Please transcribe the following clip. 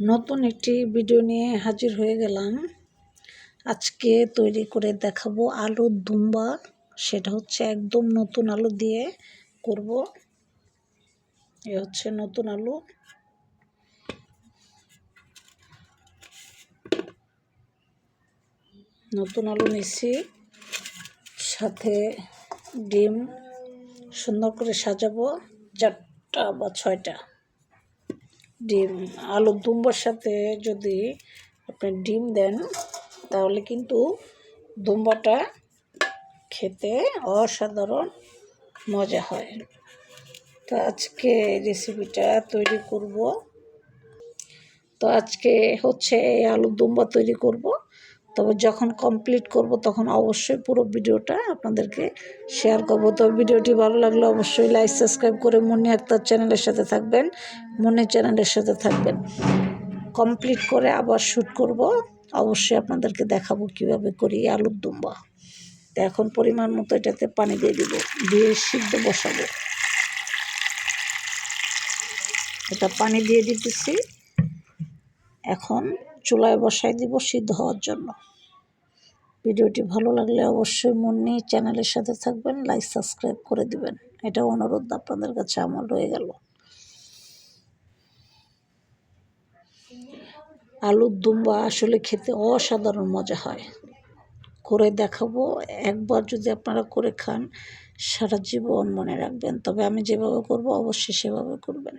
নতুন একটি ভিডিও নিয়ে হাজির হয়ে গেলাম। আজকে তৈরি করে দেখাবো আলুর দুম্বা। সেটা হচ্ছে একদম নতুন আলু দিয়ে করব। এ হচ্ছে নতুন আলু। নতুন আলু নিছি, সাথে ডিম সুন্দর করে সাজাবো 4টা বা 6টা ডিম। আলুর দুম্বার সাথে যদি আপনি ডিম দেন তাহলে কিন্তু দুম্বাটা খেতে অসাধারণ মজা হয়। তো আজকে রেসিপিটা তৈরি করব। তো আজকে হচ্ছে এই আলুর দুম্বা তৈরি করব। তবে যখন কমপ্লিট করব তখন অবশ্যই পুরো ভিডিওটা আপনাদেরকে শেয়ার করব। তো ভিডিওটি ভালো লাগলে অবশ্যই লাইক সাবস্ক্রাইব করে মুন্নি আক্তার চ্যানেলের সাথে থাকবেন, মুন্নি চ্যানেলের সাথে থাকবেন। কমপ্লিট করে আবার শ্যুট করব, অবশ্যই আপনাদেরকে দেখাবো কিভাবে করি আলুর দুম্বা। তো এখন পরিমাণ মতো এটাতে পানি দিয়ে দিব, দিয়ে সিদ্ধ বসাবো। এটা পানি দিয়ে দিতেছি, এখন চুলায় বসাই দিব সিদ্ধ হওয়ার জন্য। ভিডিওটি ভালো লাগলে অবশ্যই মুন্নি চ্যানেলের সাথে থাকবেন, লাইক সাবস্ক্রাইব করে দিবেন। এটা অনুরোধ আপনাদের কাছে আমার রয়ে গেল। আলুর দুম্বা আসলে খেতে অসাধারণ মজা হয়। করে দেখাবো, একবার যদি আপনারা করে খান সারা জীবন মনে রাখবেন। তবে আমি যেভাবে করব অবশ্যই সেভাবে করবেন।